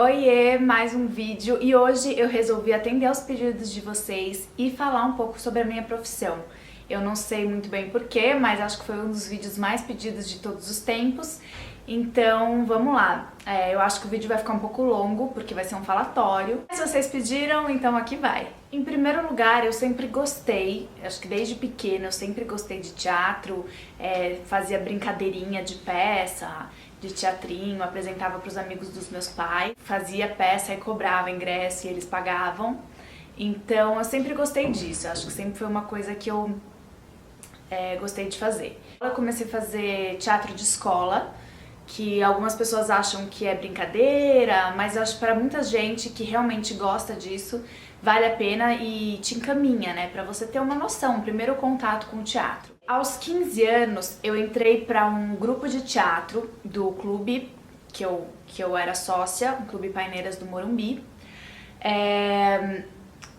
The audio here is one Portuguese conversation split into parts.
Oiê, mais um vídeo e hoje eu resolvi atender aos pedidos de vocês e falar um pouco sobre a minha profissão. Eu não sei muito bem porquê, mas acho que foi um dos vídeos mais pedidos de todos os tempos, então vamos lá. Eu acho que o vídeo vai ficar um pouco longo porque vai ser um falatório, mas vocês pediram, então aqui vai. Em primeiro lugar, eu sempre gostei, acho que desde pequena eu sempre gostei de teatro, fazia brincadeirinha de peça, de teatrinho, apresentava para os amigos dos meus pais, fazia peça e cobrava ingresso e eles pagavam. Então eu sempre gostei disso, acho que sempre foi uma coisa que eu gostei de fazer. Eu comecei a fazer teatro de escola, que algumas pessoas acham que é brincadeira, mas eu acho que para muita gente que realmente gosta disso, vale a pena e te encaminha, né, para você ter uma noção, um primeiro contato com o teatro. Aos 15 anos, eu entrei para um grupo de teatro do clube que eu era sócia, o Clube Paineiras do Morumbi,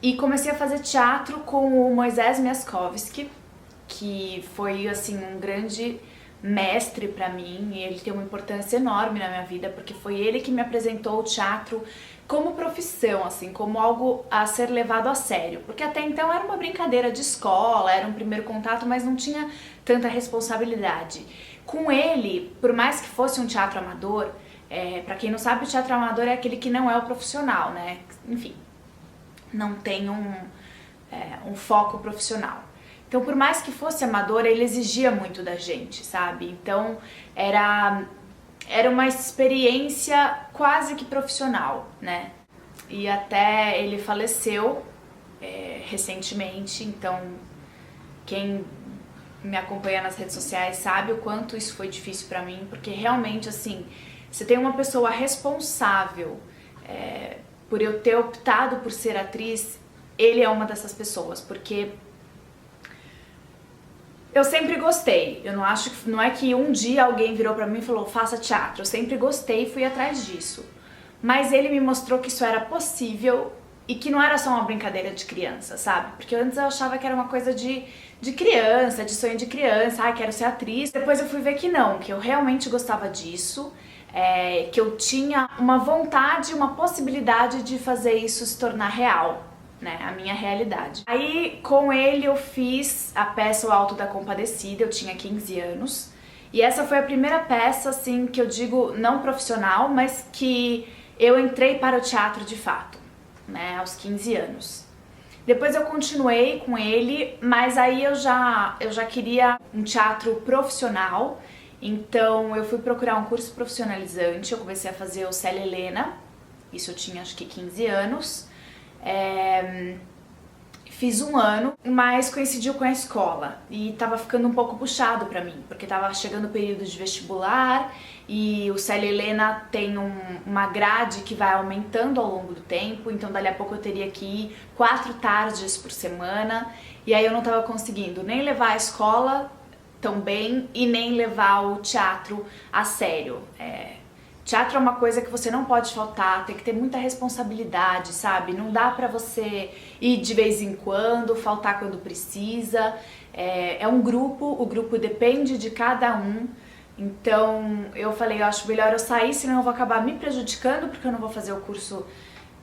e comecei a fazer teatro com o Moisés Miaskovski, que foi assim um grande mestre para mim, e ele tem uma importância enorme na minha vida, porque foi ele que me apresentou o teatro como profissão, assim, como algo a ser levado a sério, porque até então era uma brincadeira de escola, era um primeiro contato, mas não tinha tanta responsabilidade. Com ele, por mais que fosse um teatro amador, para quem não sabe, o teatro amador é aquele que não é o profissional, né? Enfim, não tem um foco profissional. Então, por mais que fosse amador, ele exigia muito da gente, sabe? Então, era uma experiência quase que profissional, né? E até ele faleceu recentemente, então quem me acompanha nas redes sociais sabe o quanto isso foi difícil pra mim, porque realmente, assim, você tem uma pessoa responsável por eu ter optado por ser atriz, ele é uma dessas pessoas, porque eu sempre gostei, não é que um dia alguém virou pra mim e falou, faça teatro, eu sempre gostei e fui atrás disso. Mas ele me mostrou que isso era possível e que não era só uma brincadeira de criança, sabe? Porque antes eu achava que era uma coisa de criança, de sonho de criança, quero ser atriz. Depois eu fui ver que não, que eu realmente gostava disso, que eu tinha uma vontade, uma possibilidade de fazer isso se tornar real, né, a minha realidade. Aí com ele eu fiz a peça O Alto da Compadecida, eu tinha 15 anos, e essa foi a primeira peça, assim, que eu digo não profissional, mas que eu entrei para o teatro de fato, né, aos 15 anos. Depois eu continuei com ele, mas aí eu já queria um teatro profissional, então eu fui procurar um curso profissionalizante, eu comecei a fazer o Célia Helena, isso eu tinha acho que 15 anos, fiz um ano, mas coincidiu com a escola e tava ficando um pouco puxado pra mim, porque tava chegando o período de vestibular e o Célia Helena tem uma grade que vai aumentando ao longo do tempo, então dali a pouco eu teria que ir 4 tardes por semana e aí eu não tava conseguindo nem levar a escola tão bem e nem levar o teatro a sério. Teatro é uma coisa que você não pode faltar, tem que ter muita responsabilidade, sabe? Não dá pra você ir de vez em quando, faltar quando precisa. É um grupo, o grupo depende de cada um. Então eu falei, eu acho melhor eu sair, senão eu vou acabar me prejudicando, porque eu não vou fazer o curso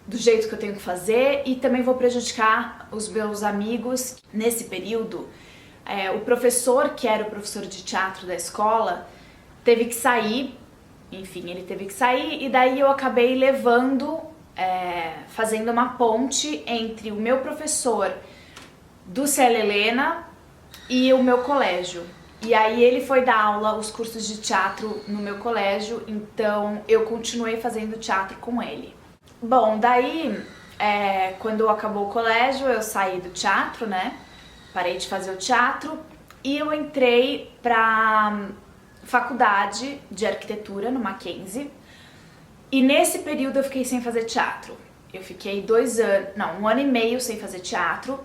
do jeito que eu tenho que fazer e também vou prejudicar os meus amigos. Nesse período, o professor, que era o professor de teatro da escola, teve que sair. Enfim, ele teve que sair e daí eu acabei levando, fazendo uma ponte entre o meu professor do Célia Helena e o meu colégio. E aí ele foi dar aula, os cursos de teatro no meu colégio, então eu continuei fazendo teatro com ele. Bom, daí, quando acabou o colégio, eu saí do teatro, né? Parei de fazer o teatro e eu entrei pra faculdade de arquitetura no Mackenzie, e nesse período eu fiquei sem fazer teatro. Eu fiquei 1 ano e meio sem fazer teatro,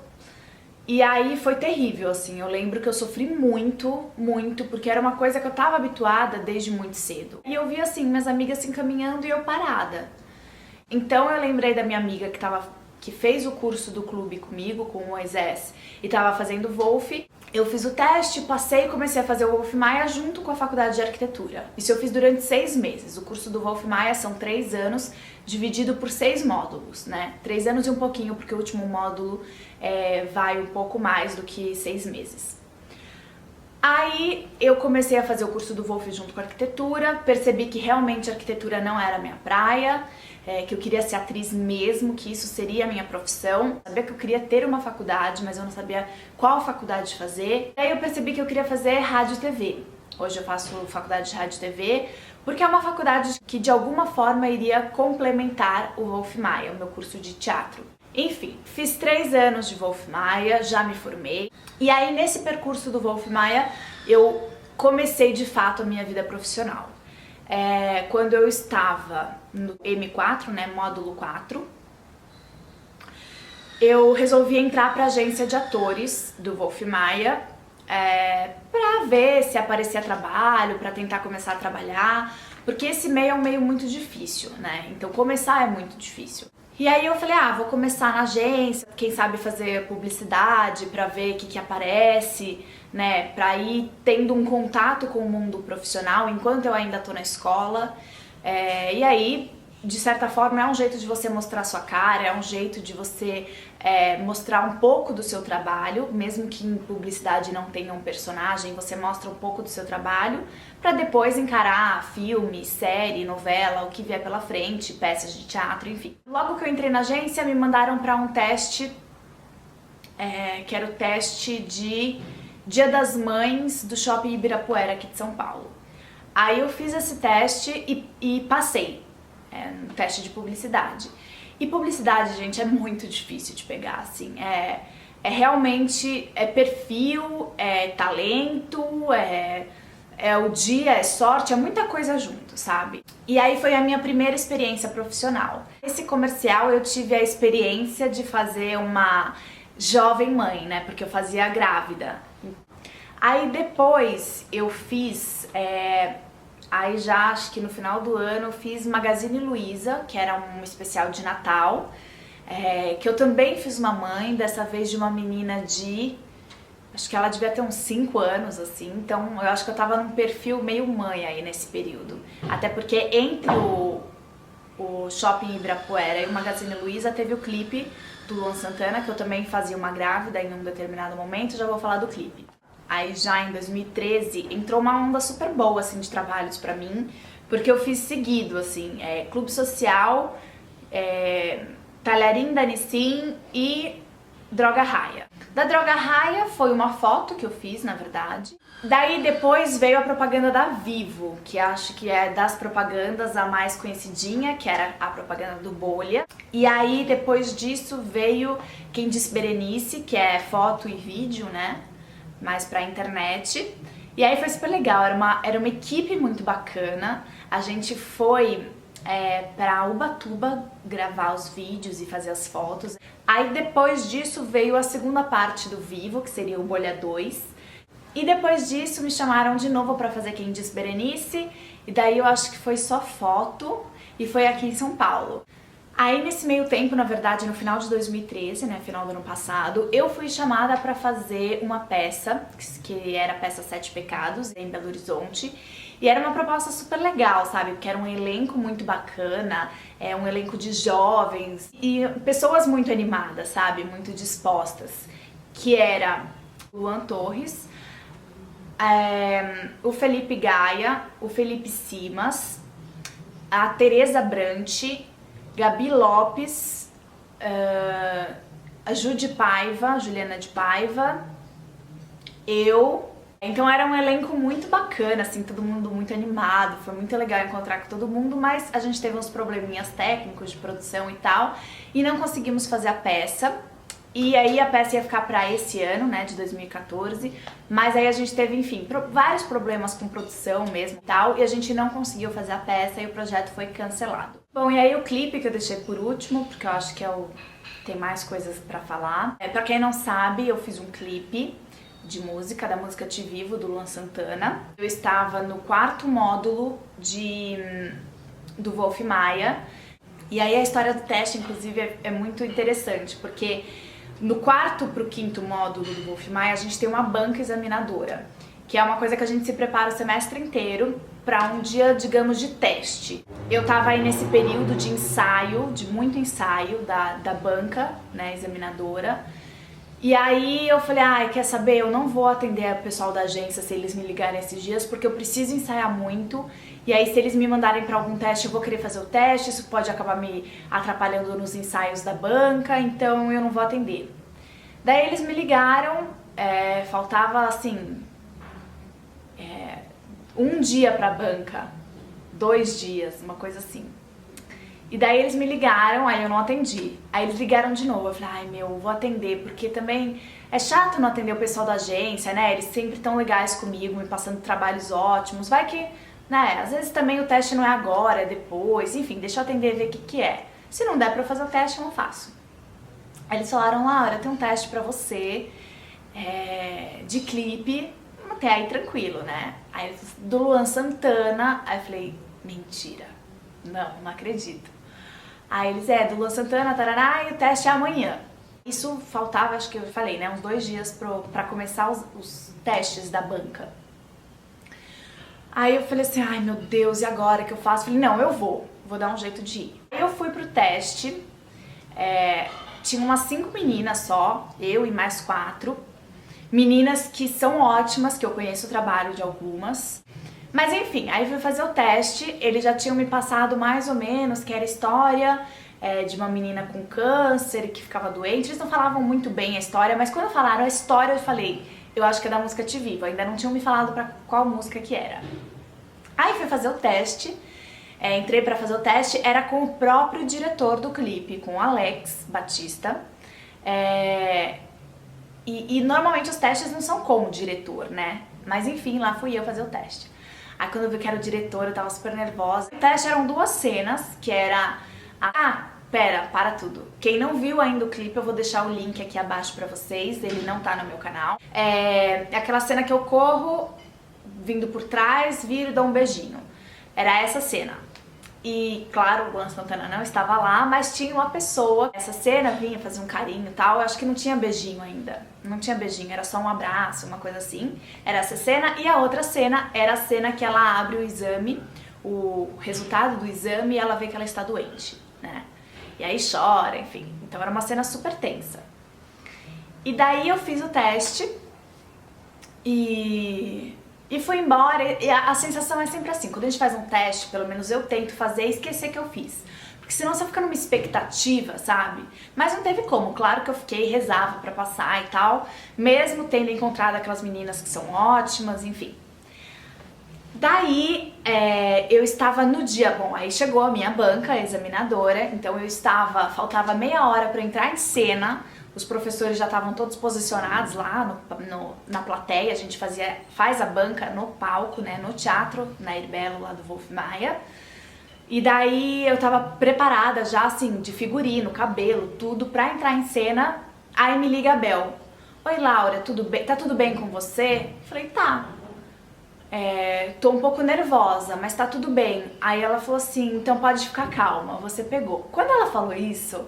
e aí foi terrível, assim, eu lembro que eu sofri muito, muito, porque era uma coisa que eu tava habituada desde muito cedo. E eu vi, assim, minhas amigas se encaminhando e eu parada. Então eu lembrei da minha amiga que fez o curso do clube comigo, com o Moisés, e tava fazendo Wolf, Eu fiz o teste, passei e comecei a fazer o Wolf Maia junto com a faculdade de arquitetura. Isso eu fiz durante 6 meses. O curso do Wolf Maia são 3 anos, dividido por 6 módulos, né? 3 anos e um pouquinho, porque o último módulo vai um pouco mais do que 6 meses. Aí eu comecei a fazer o curso do Wolf junto com a arquitetura, percebi que realmente a arquitetura não era a minha praia, que eu queria ser atriz mesmo, que isso seria a minha profissão. Eu sabia que eu queria ter uma faculdade, mas eu não sabia qual faculdade fazer. Aí eu percebi que eu queria fazer rádio e TV. Hoje eu faço faculdade de rádio e TV, porque é uma faculdade que de alguma forma iria complementar o Wolf Maia, o meu curso de teatro. Enfim, fiz 3 anos de Wolf Maia, já me formei. E aí nesse percurso do Wolf Maia eu comecei de fato a minha vida profissional. Quando eu estava no M4, né, módulo 4, eu resolvi entrar para a agência de atores do Wolf Maia para ver se aparecia trabalho, para tentar começar a trabalhar, porque esse meio é um meio muito difícil, né? Então começar é muito difícil. E aí eu falei, vou começar na agência, quem sabe fazer publicidade pra ver o que aparece, né, pra ir tendo um contato com o mundo profissional enquanto eu ainda tô na escola. E aí, de certa forma, é um jeito de você mostrar sua cara, é um jeito de você mostrar um pouco do seu trabalho, mesmo que em publicidade não tenha um personagem, você mostra um pouco do seu trabalho, pra depois encarar filme, série, novela, o que vier pela frente, peças de teatro, enfim. Logo que eu entrei na agência, me mandaram pra um teste, que era o teste de Dia das Mães do Shopping Ibirapuera, aqui de São Paulo. Aí eu fiz esse teste e passei. No teste de publicidade. E publicidade, gente, é muito difícil de pegar, assim, realmente perfil, talento, o dia, é sorte, é muita coisa junto, sabe? E aí foi a minha primeira experiência profissional. Esse comercial eu tive a experiência de fazer uma jovem mãe, né, porque eu fazia grávida. Aí depois eu fiz... Aí já, acho que no final do ano, eu fiz Magazine Luiza, que era um especial de Natal, que eu também fiz uma mãe, dessa vez de uma menina de... Acho que ela devia ter uns 5 anos, assim, então eu acho que eu tava num perfil meio mãe aí nesse período. Até porque entre o Shopping Ibirapuera e o Magazine Luiza teve o clipe do Luan Santana, que eu também fazia uma grávida em um determinado momento, já vou falar do clipe. Aí já em 2013 entrou uma onda super boa, assim, de trabalhos pra mim, porque eu fiz seguido, assim, Clube Social, Talharim da Nissin e Droga Raia. Da Droga Raia foi uma foto que eu fiz, na verdade. Daí depois veio a propaganda da Vivo, que acho que é das propagandas a mais conhecidinha, que era a propaganda do Bolha. E aí depois disso veio Quem Disse Berenice, que é foto e vídeo, né? Mais pra internet. E aí foi super legal, era uma equipe muito bacana. A gente foi pra Ubatuba gravar os vídeos e fazer as fotos. Aí depois disso veio a segunda parte do Vivo, que seria o Bolha 2. E depois disso me chamaram de novo pra fazer Quem Disse Berenice. E daí eu acho que foi só foto e foi aqui em São Paulo. Aí nesse meio tempo, na verdade, no final de 2013, né, final do ano passado, eu fui chamada pra fazer uma peça, que era a peça Sete Pecados, em Belo Horizonte, e era uma proposta super legal, sabe, porque era um elenco muito bacana, um elenco de jovens e pessoas muito animadas, sabe, muito dispostas, que era Luan Torres, o Felipe Gaia, o Felipe Simas, a Tereza Brant, Gabi Lopes, a Ju de Paiva, Juliana de Paiva, eu. Então era um elenco muito bacana, assim, todo mundo muito animado, foi muito legal encontrar com todo mundo, mas a gente teve uns probleminhas técnicos de produção e tal, e não conseguimos fazer a peça. E aí a peça ia ficar pra esse ano, né, de 2014, mas aí a gente teve, enfim, vários problemas com produção mesmo e tal, e a gente não conseguiu fazer a peça e o projeto foi cancelado. Bom, e aí o clipe que eu deixei por último, porque eu acho que tem mais coisas pra falar. Pra quem não sabe, eu fiz um clipe de música, da música Te Vivo, do Luan Santana. Eu estava no 4º módulo do Wolf Maia, e aí a história do teste, inclusive, é muito interessante, porque No quarto pro quinto módulo do Wolf Maia, a gente tem uma banca examinadora, que é uma coisa que a gente se prepara o semestre inteiro para um dia, digamos, de teste. Eu tava aí nesse período de ensaio, de muito ensaio da banca, né, examinadora. E aí eu falei, ai, quer saber, eu não vou atender o pessoal da agência se eles me ligarem esses dias, porque eu preciso ensaiar muito, e aí se eles me mandarem para algum teste, eu vou querer fazer o teste, isso pode acabar me atrapalhando nos ensaios da banca, então eu não vou atender. Daí eles me ligaram, faltava assim, um dia pra banca, 2 dias, uma coisa assim. E daí eles me ligaram, aí eu não atendi. Aí eles ligaram de novo, eu falei, ai meu, vou atender, porque também é chato não atender o pessoal da agência, né? Eles sempre tão legais comigo, me passando trabalhos ótimos. Vai que, né, às vezes também o teste não é agora, é depois, enfim, deixa eu atender e ver o que é. Se não der pra eu fazer o teste, eu não faço. Aí eles falaram, Laura, tem um teste pra você, de clipe, até aí tranquilo, né? Aí eles, do Luan Santana, aí eu falei, mentira, não acredito. Aí eles, do Luan Santana, tarará, e o teste é amanhã. Isso faltava, acho que eu falei, né, uns 2 dias pra começar os testes da banca. Aí eu falei assim, ai meu Deus, e agora que eu faço? Falei, não, eu vou dar um jeito de ir. Aí eu fui pro teste, tinha umas 5 meninas só, eu e mais 4. Meninas que são ótimas, que eu conheço o trabalho de algumas. Mas enfim, aí fui fazer o teste, eles já tinham me passado mais ou menos, que era história de uma menina com câncer que ficava doente. Eles não falavam muito bem a história, mas quando falaram a história eu falei, eu acho que é da música Te Vivo, ainda não tinham me falado pra qual música que era. Aí fui fazer o teste, entrei pra fazer o teste, era com o próprio diretor do clipe, com o Alex Batista. E normalmente os testes não são com o diretor, né? Mas enfim, lá fui eu fazer o teste. Aí quando eu vi que era o diretor, eu tava super nervosa. O teste eram 2 cenas, que era... para tudo. Quem não viu ainda o clipe, eu vou deixar o link aqui abaixo pra vocês, ele não tá no meu canal. É aquela cena que eu corro, vindo por trás, viro e dou um beijinho. Era essa cena. E, claro, o Luan Santana não estava lá, mas tinha uma pessoa. Essa cena vinha fazer um carinho e tal, eu acho que não tinha beijinho ainda. Não tinha beijinho, era só um abraço, uma coisa assim. Era essa cena. E a outra cena era a cena que ela abre o exame, o resultado do exame, e ela vê que ela está doente, né? E aí chora, enfim. Então era uma cena super tensa. E daí eu fiz o teste e fui embora, e a sensação é sempre assim, quando a gente faz um teste, pelo menos eu tento fazer e esquecer que eu fiz. Porque senão você fica numa expectativa, sabe? Mas não teve como, claro que eu fiquei, rezava pra passar e tal, mesmo tendo encontrado aquelas meninas que são ótimas, enfim. Daí, eu estava no dia, bom, aí chegou a minha banca, a examinadora, então faltava meia hora pra entrar em cena. Os professores já estavam todos posicionados lá na plateia, a gente faz a banca no palco, né, no teatro, na Irbelo, lá do Wolf Maia. E daí eu tava preparada já, assim, de figurino, cabelo, tudo, pra entrar em cena. Aí me liga a Bel. Oi, Laura, tudo bem? Tá tudo bem com você? Falei, tá. Tô um pouco nervosa, mas tá tudo bem. Aí ela falou assim, então pode ficar calma, você pegou. Quando ela falou isso...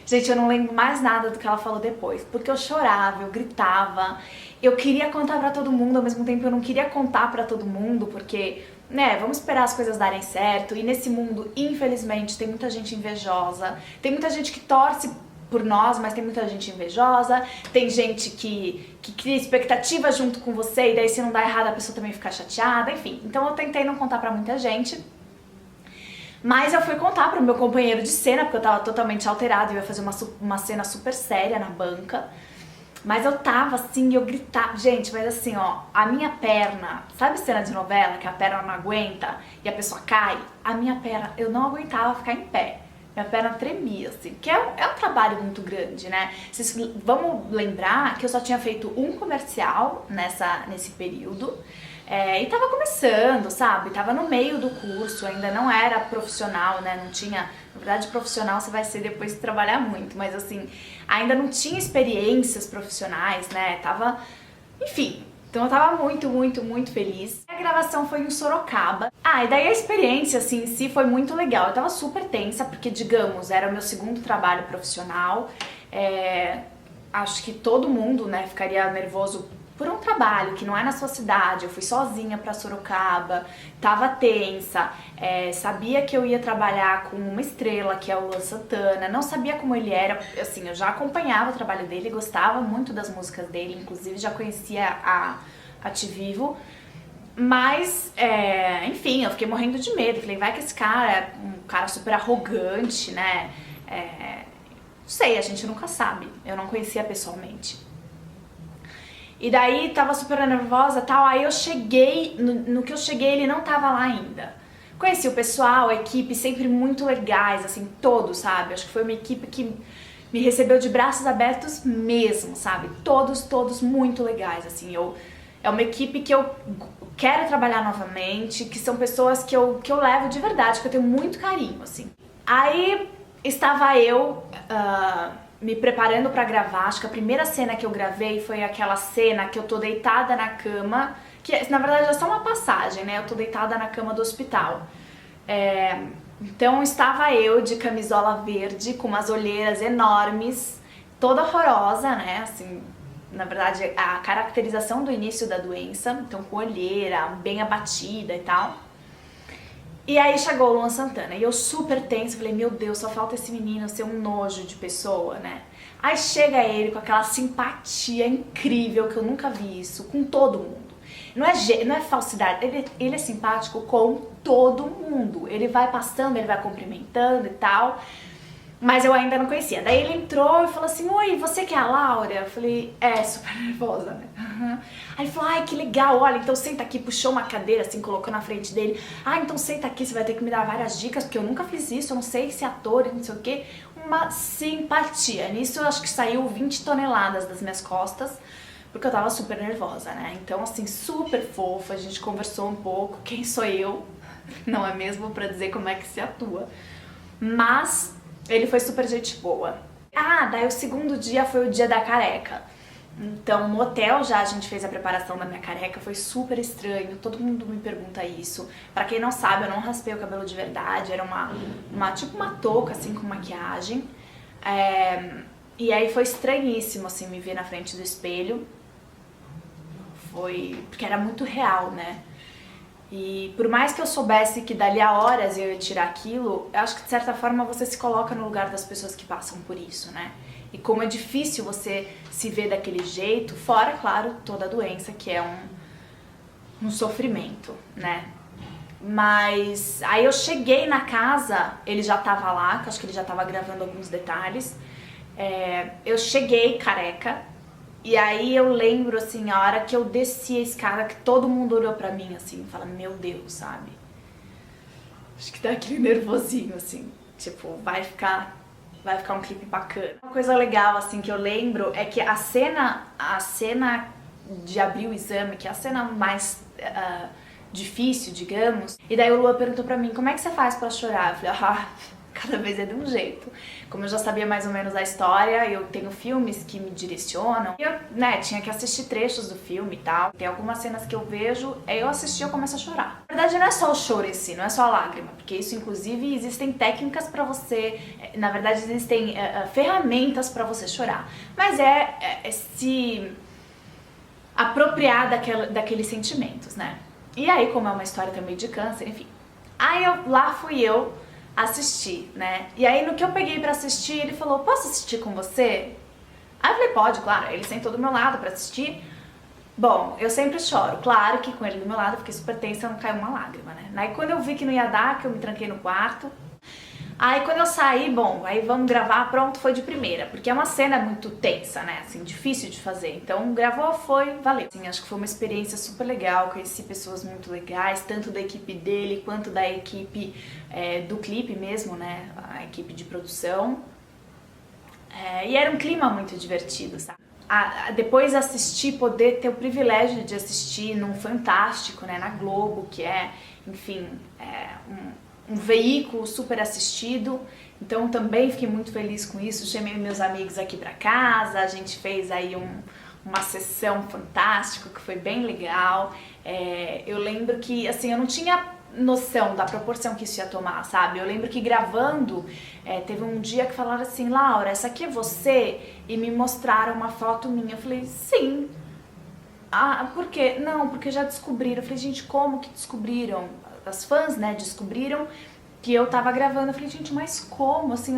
Gente, eu não lembro mais nada do que ela falou depois, porque eu chorava, eu gritava, eu queria contar pra todo mundo, ao mesmo tempo eu não queria contar pra todo mundo, porque, né, vamos esperar as coisas darem certo, e nesse mundo, infelizmente, tem muita gente invejosa, tem muita gente que torce por nós, mas tem muita gente invejosa, tem gente que cria expectativa junto com você, e daí se não dá errado a pessoa também fica chateada, enfim. Então eu tentei não contar pra muita gente. Mas eu fui contar pro meu companheiro de cena, porque eu tava totalmente alterada, eu ia fazer uma cena super séria na banca. Mas eu tava assim, eu gritava, gente, mas assim, ó, a minha perna, sabe cena de novela que a perna não aguenta e a pessoa cai? A minha perna, eu não aguentava ficar em pé. Minha perna tremia, assim, porque é um trabalho muito grande, né? Vamos lembrar que eu só tinha feito um comercial nesse período. E tava começando, sabe? Tava no meio do curso, ainda não era profissional, né? Não tinha... Na verdade, profissional você vai ser depois de trabalhar muito, mas assim, ainda não tinha experiências profissionais, né? Tava... Enfim, então eu tava muito, muito, muito feliz. A gravação foi em Sorocaba. E daí a experiência, assim, em si foi muito legal. Eu tava super tensa, porque, digamos, era o meu segundo trabalho profissional. acho que todo mundo, né, ficaria nervoso por um trabalho que não é na sua cidade. Eu fui sozinha pra Sorocaba, tava tensa, sabia que eu ia trabalhar com uma estrela, que é o Luan Santana, não sabia como ele era, assim, eu já acompanhava o trabalho dele, gostava muito das músicas dele, inclusive já conhecia a Tivivo, mas, enfim, eu fiquei morrendo de medo, falei, vai que esse cara é um cara super arrogante, né, não sei, a gente nunca sabe, eu não conhecia pessoalmente. E daí tava super nervosa e tal, aí eu cheguei, no que eu cheguei ele não tava lá ainda. Conheci o pessoal, a equipe, sempre muito legais, assim, todos, sabe? Acho que foi uma equipe que me recebeu de braços abertos mesmo, sabe? Todos muito legais, assim, é uma equipe que eu quero trabalhar novamente, que são pessoas que eu levo de verdade, que eu tenho muito carinho, assim. Aí estava eu me preparando pra gravar, acho que a primeira cena que eu gravei foi aquela cena que eu tô deitada na cama, que na verdade é só uma passagem, né? Eu tô deitada na cama do hospital. Então estava eu de camisola verde, com umas olheiras enormes, toda horrorosa, né? Assim, na verdade, a caracterização do início da doença, então com olheira, bem abatida e tal. E aí chegou o Luan Santana e eu super tensa, falei, meu Deus, só falta esse menino ser um nojo de pessoa, né? Aí chega ele com aquela simpatia incrível, que eu nunca vi isso, com todo mundo. Não é falsidade, ele é simpático com todo mundo. Ele vai passando, ele vai cumprimentando e tal. Mas eu ainda não conhecia. Daí ele entrou e falou assim, oi, você que é a Laura? Eu falei, super nervosa, né? Uhum. Aí ele falou, ai, que legal, olha, então senta aqui, puxou uma cadeira assim, colocou na frente dele. Ah, então senta aqui, você vai ter que me dar várias dicas, porque eu nunca fiz isso, eu não sei se é ator, não sei o quê. Uma simpatia. Nisso eu acho que saiu 20 toneladas das minhas costas, porque eu tava super nervosa, né? Então, assim, super fofa, a gente conversou um pouco, quem sou eu, não é mesmo, pra dizer como é que se atua. Mas ele foi super gente boa. Ah, daí o segundo dia foi o dia da careca. Então no hotel já a gente fez a preparação da minha careca, foi super estranho, todo mundo me pergunta isso. Pra quem não sabe, eu não raspei o cabelo de verdade, era tipo uma touca assim com maquiagem. E aí foi estranhíssimo assim me ver na frente do espelho. Porque era muito real, né? E por mais que eu soubesse que dali a horas eu ia tirar aquilo, eu acho que de certa forma você se coloca no lugar das pessoas que passam por isso, né? E como é difícil você se ver daquele jeito, fora, claro, toda a doença, que é um sofrimento, né? Mas aí eu cheguei na casa, ele já tava lá, que eu acho que ele já tava gravando alguns detalhes. Eu cheguei careca. E aí eu lembro, assim, a hora que eu desci a escada, que todo mundo olhou pra mim, assim, e fala, meu Deus, sabe? Acho que dá aquele nervosinho, assim, tipo, vai ficar um clipe bacana. Uma coisa legal, assim, que eu lembro é que a cena de abrir o exame, que é a cena mais difícil, digamos, e daí o Lua perguntou pra mim, como é que você faz pra chorar? Eu falei, cada vez é de um jeito. Como eu já sabia mais ou menos a história, eu tenho filmes que me direcionam. Eu, né, tinha que assistir trechos do filme e tal. Tem algumas cenas que eu vejo, eu assisti e eu começo a chorar. Na verdade, não é só o choro em si, não é só a lágrima, porque isso, inclusive, existem técnicas pra você, na verdade, existem ferramentas pra você chorar. Mas é se apropriar daqueles sentimentos, né? E aí, como é uma história também de câncer, enfim. Aí lá fui eu assistir, né? E aí no que eu peguei pra assistir, ele falou, posso assistir com você? Aí eu falei, pode, claro. Ele sentou do meu lado pra assistir. Bom, eu sempre choro. Claro que com ele do meu lado eu fiquei super tensa, não caiu uma lágrima, né? Aí quando eu vi que não ia dar, que eu me tranquei no quarto. Aí quando eu saí, bom, aí vamos gravar, pronto, foi de primeira. Porque é uma cena muito tensa, né? Assim, difícil de fazer. Então gravou, foi, valeu. Assim, acho que foi uma experiência super legal, conheci pessoas muito legais, tanto da equipe dele, quanto da equipe do clipe mesmo, né? A equipe de produção. E era um clima muito divertido, sabe? Depois assistir, poder ter o privilégio de assistir num Fantástico, né? Na Globo, que é, enfim, um veículo super assistido, então também fiquei muito feliz com isso, chamei meus amigos aqui pra casa, a gente fez aí uma sessão fantástica, que foi bem legal. Eu lembro que, assim, eu não tinha noção da proporção que isso ia tomar, sabe? Eu lembro que gravando, teve um dia que falaram assim, Laura, essa aqui é você? E me mostraram uma foto minha. Eu falei, sim. Ah, por quê? Não, porque já descobriram. Eu falei, gente, como que descobriram? As fãs, né, descobriram que eu tava gravando. Eu falei, gente, mas como? Assim,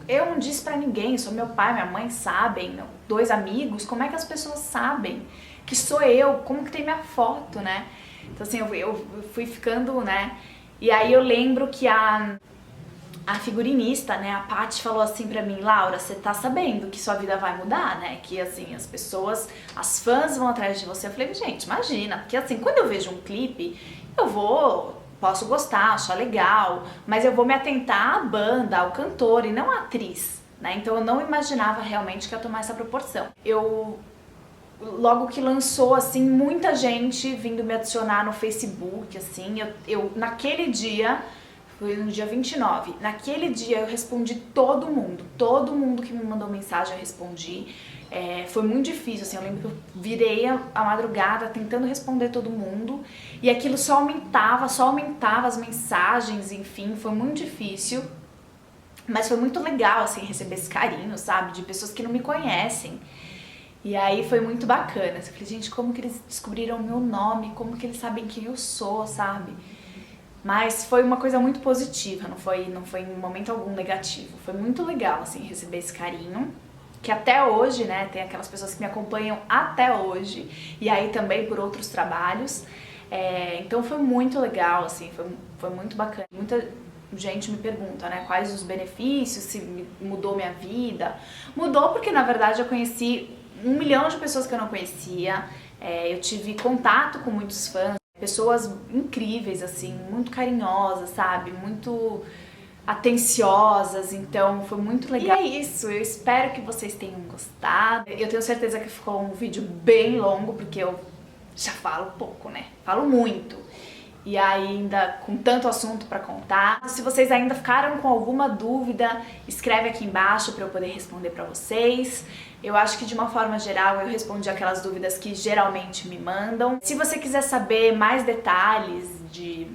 eu não disse pra ninguém. Só meu pai, minha mãe sabem, 2 amigos. Como é que as pessoas sabem que sou eu? Como que tem minha foto, né? Então assim, eu fui ficando, né? E aí eu lembro que a figurinista, né, a Paty falou assim pra mim, Laura, você tá sabendo que sua vida vai mudar, né? Que assim, as pessoas, as fãs vão atrás de você. Eu falei, gente, imagina, porque assim, quando eu vejo um clipe, posso gostar, achar legal, mas eu vou me atentar à banda, ao cantor e não à atriz, né? Então eu não imaginava realmente que ia tomar essa proporção. Logo que lançou, assim, muita gente vindo me adicionar no Facebook, assim, eu naquele dia, foi no dia 29, naquele dia eu respondi todo mundo que me mandou mensagem eu respondi, foi muito difícil, assim, eu lembro que eu virei a madrugada tentando responder todo mundo, e aquilo só aumentava as mensagens, enfim, foi muito difícil, mas foi muito legal, assim, receber esse carinho, sabe, de pessoas que não me conhecem. E aí foi muito bacana. Eu falei, gente, como que eles descobriram o meu nome? Como que eles sabem quem eu sou, sabe? Mas foi uma coisa muito positiva, não foi em momento algum negativo. Foi muito legal, assim, receber esse carinho. Que até hoje, né, tem aquelas pessoas que me acompanham até hoje. E aí também por outros trabalhos. Então foi muito legal, assim, foi muito bacana. Muita gente me pergunta, né, quais os benefícios, se mudou minha vida. Mudou porque, na verdade, eu conheci 1 milhão de pessoas que eu não conhecia, eu tive contato com muitos fãs, pessoas incríveis, assim, muito carinhosas, sabe, muito atenciosas, então foi muito legal. E é isso, eu espero que vocês tenham gostado. Eu tenho certeza que ficou um vídeo bem longo, porque eu já falo pouco, né, falo muito. E ainda com tanto assunto pra contar. Se vocês ainda ficaram com alguma dúvida, escreve aqui embaixo pra eu poder responder pra vocês. Eu acho que de uma forma geral eu respondi aquelas dúvidas que geralmente me mandam. Se você quiser saber mais detalhes de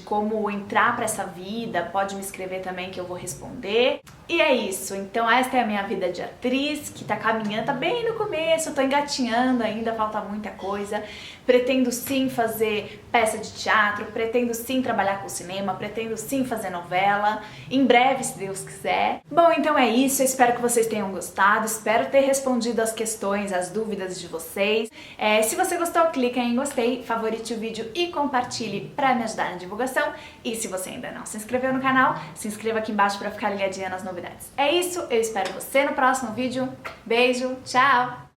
como entrar pra essa vida, pode me escrever também que eu vou responder. E é isso, então esta é a minha vida de atriz, que tá caminhando, tá bem no começo, eu tô engatinhando ainda, falta muita coisa. Pretendo sim fazer peça de teatro, pretendo sim trabalhar com cinema, pretendo sim fazer novela, em breve, se Deus quiser. Bom, então é isso, eu espero que vocês tenham gostado, espero ter respondido as questões, as dúvidas de vocês. Se você gostou, clica em gostei, favorite o vídeo e compartilhe pra me ajudar na divulgação. E se você ainda não se inscreveu no canal, se inscreva aqui embaixo pra ficar ligadinha nas novidades. É isso, eu espero você no próximo vídeo. Beijo, tchau!